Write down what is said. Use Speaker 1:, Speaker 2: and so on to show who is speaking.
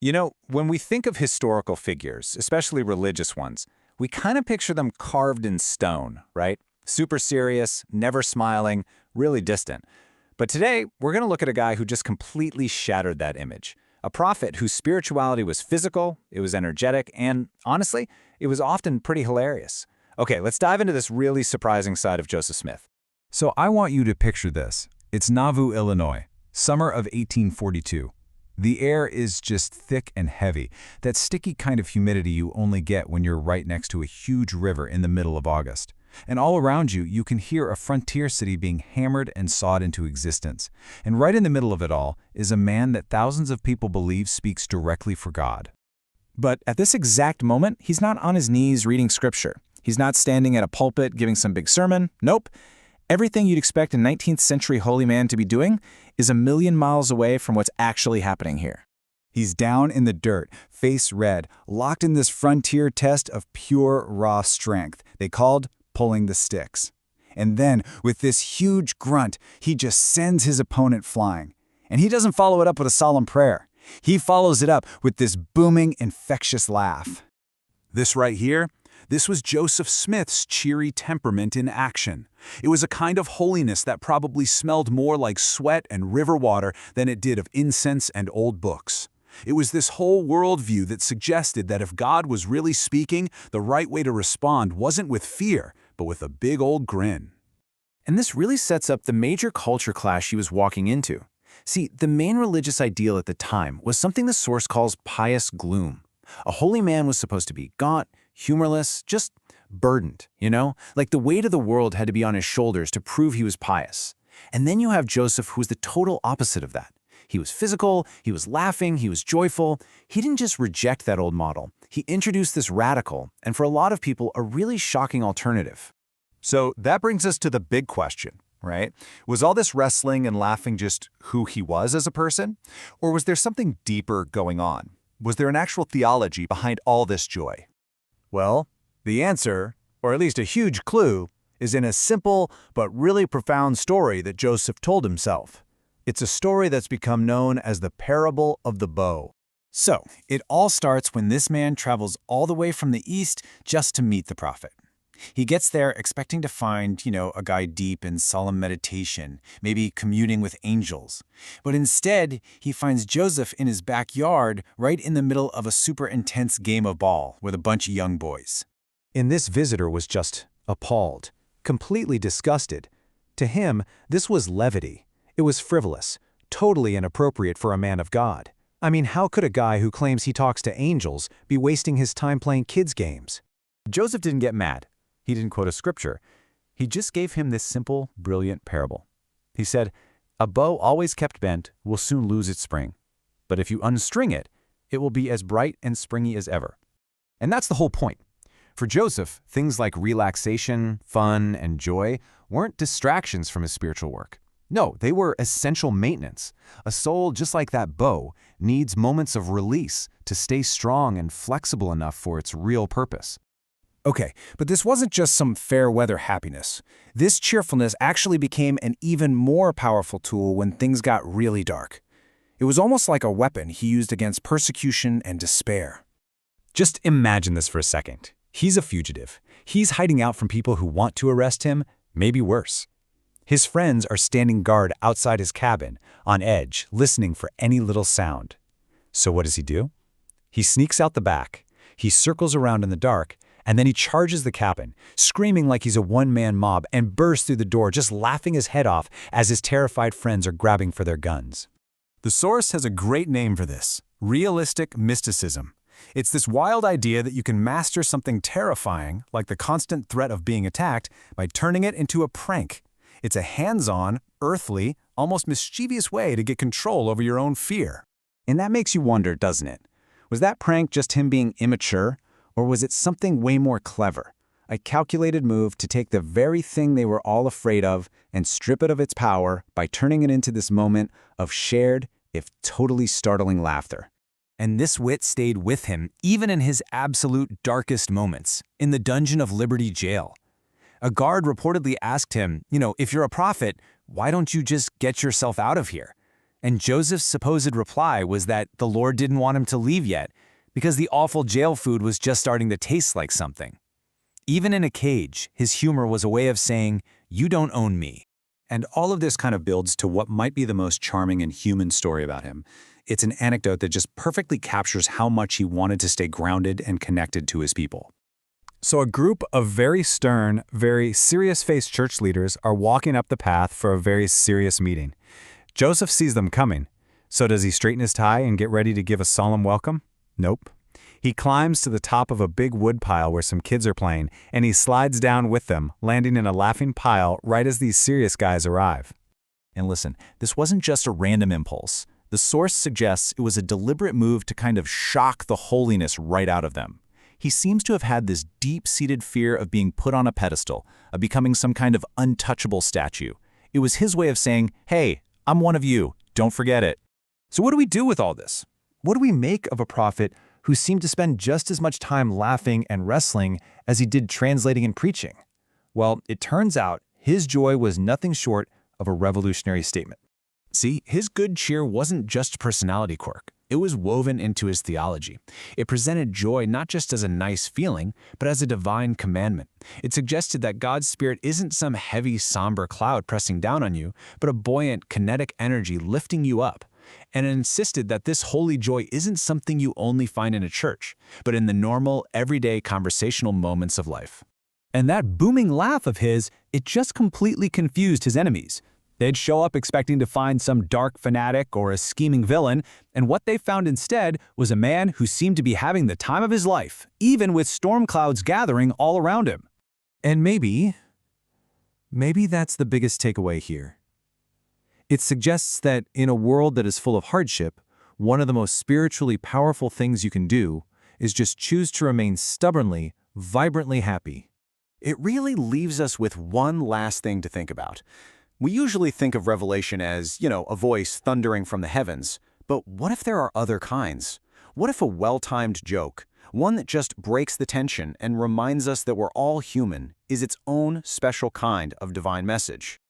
Speaker 1: You know, when we think of historical figures, especially religious ones, we kind of picture them carved in stone, right? Super serious, never smiling, really distant. But today, we're going to look at a guy who just completely shattered that image. A prophet whose spirituality was physical, it was energetic, and honestly, it was often pretty hilarious. Okay, let's dive into this really surprising side of Joseph Smith.
Speaker 2: So I want you to picture this. It's Nauvoo, Illinois, summer of 1842. The air is just thick and heavy, that sticky kind of humidity you only get when you're right next to a huge river in the middle of August. And all around you, you can hear a frontier city being hammered and sawed into existence. And right in the middle of it all is a man that thousands of people believe speaks directly for God.
Speaker 3: But at this exact moment, he's not on his knees reading scripture. He's not standing at a pulpit giving some big sermon. Nope. Everything you'd expect a 19th century holy man to be doing is a million miles away from what's actually happening here.
Speaker 2: He's down in the dirt, face red, locked in this frontier test of pure, raw strength they called pulling the sticks. And then, with this huge grunt, he just sends his opponent flying. And he doesn't follow it up with a solemn prayer. He follows it up with this booming, infectious laugh.
Speaker 4: This right here, this was Joseph Smith's cheery temperament in action. It was a kind of holiness that probably smelled more like sweat and river water than it did of incense and old books. It was this whole worldview that suggested that if God was really speaking, the right way to respond wasn't with fear, but with a big old grin.
Speaker 3: And this really sets up the major culture clash he was walking into. See, the main religious ideal at the time was something the source calls pious gloom. A holy man was supposed to be gaunt, humorless, just burdened, Like the weight of the world had to be on his shoulders to prove he was pious. And then you have Joseph, who was the total opposite of that. He was physical, he was laughing, he was joyful. He didn't just reject that old model. He introduced this radical, and for a lot of people, a really shocking alternative.
Speaker 1: So that brings us to the big question, right? Was all this wrestling and laughing just who he was as a person? Or was there something deeper going on? Was there an actual theology behind all this joy?
Speaker 5: Well, the answer, or at least a huge clue, is in a simple but really profound story that Joseph told himself. It's a story that's become known as the parable of the bow.
Speaker 3: So, it all starts when this man travels all the way from the east just to meet the prophet. He gets there expecting to find, a guy deep in solemn meditation, maybe communing with angels. But instead, he finds Joseph in his backyard right in the middle of a super intense game of ball with a bunch of young boys.
Speaker 5: And this visitor was just appalled, completely disgusted. To him, this was levity. It was frivolous, totally inappropriate for a man of God. I mean, how could a guy who claims he talks to angels be wasting his time playing kids' games?
Speaker 1: Joseph didn't get mad. He didn't quote a scripture. He just gave him this simple, brilliant parable. He said, "A bow always kept bent will soon lose its spring. But if you unstring it, it will be as bright and springy as ever." And that's the whole point. For Joseph, things like relaxation, fun, and joy weren't distractions from his spiritual work. No, they were essential maintenance. A soul just like that bow needs moments of release to stay strong and flexible enough for its real purpose.
Speaker 3: Okay, but this wasn't just some fair weather happiness. This cheerfulness actually became an even more powerful tool when things got really dark. It was almost like a weapon he used against persecution and despair.
Speaker 2: Just imagine this for a second. He's a fugitive. He's hiding out from people who want to arrest him, maybe worse. His friends are standing guard outside his cabin, on edge, listening for any little sound. So what does he do? He sneaks out the back. He circles around in the dark, and then he charges the cabin, screaming like he's a one-man mob, and bursts through the door, just laughing his head off as his terrified friends are grabbing for their guns.
Speaker 4: The source has a great name for this: realistic mysticism. It's this wild idea that you can master something terrifying, like the constant threat of being attacked, by turning it into a prank. It's a hands-on, earthly, almost mischievous way to get control over your own fear.
Speaker 3: And that makes you wonder, doesn't it? Was that prank just him being immature? Or was it something way more clever? A calculated move to take the very thing they were all afraid of and strip it of its power by turning it into this moment of shared, if totally startling laughter.
Speaker 6: And this wit stayed with him even in his absolute darkest moments, in the Dungeon of Liberty jail. A guard reportedly asked him, if you're a prophet, why don't you just get yourself out of here? And Joseph's supposed reply was that the Lord didn't want him to leave yet because the awful jail food was just starting to taste like something. Even in a cage, his humor was a way of saying, "You don't own me."
Speaker 2: And all of this kind of builds to what might be the most charming and human story about him. It's an anecdote that just perfectly captures how much he wanted to stay grounded and connected to his people.
Speaker 5: So a group of very stern, very serious-faced church leaders are walking up the path for a very serious meeting. Joseph sees them coming. So does he straighten his tie and get ready to give a solemn welcome? Nope. He climbs to the top of a big woodpile where some kids are playing, and he slides down with them, landing in a laughing pile right as these serious guys arrive.
Speaker 3: And listen, this wasn't just a random impulse. The source suggests it was a deliberate move to kind of shock the holiness right out of them. He seems to have had this deep-seated fear of being put on a pedestal, of becoming some kind of untouchable statue. It was his way of saying, "Hey, I'm one of you. Don't forget it."
Speaker 6: So what do we do with all this?
Speaker 5: What do we make of a prophet who seemed to spend just as much time laughing and wrestling as he did translating and preaching? Well, it turns out his joy was nothing short of a revolutionary statement.
Speaker 1: See, his good cheer wasn't just a personality quirk. It was woven into his theology. It presented joy not just as a nice feeling, but as a divine commandment. It suggested that God's Spirit isn't some heavy, somber cloud pressing down on you, but a buoyant, kinetic energy lifting you up. And it insisted that this holy joy isn't something you only find in a church, but in the normal, everyday conversational moments of life.
Speaker 6: And that booming laugh of his, it just completely confused his enemies. They'd show up expecting to find some dark fanatic or a scheming villain, and what they found instead was a man who seemed to be having the time of his life, even with storm clouds gathering all around him.
Speaker 5: And maybe that's the biggest takeaway here. It suggests that in a world that is full of hardship, one of the most spiritually powerful things you can do is just choose to remain stubbornly, vibrantly happy.
Speaker 3: It really leaves us with one last thing to think about. We usually think of Revelation as, a voice thundering from the heavens. But what if there are other kinds? What if a well-timed joke, one that just breaks the tension and reminds us that we're all human, is its own special kind of divine message?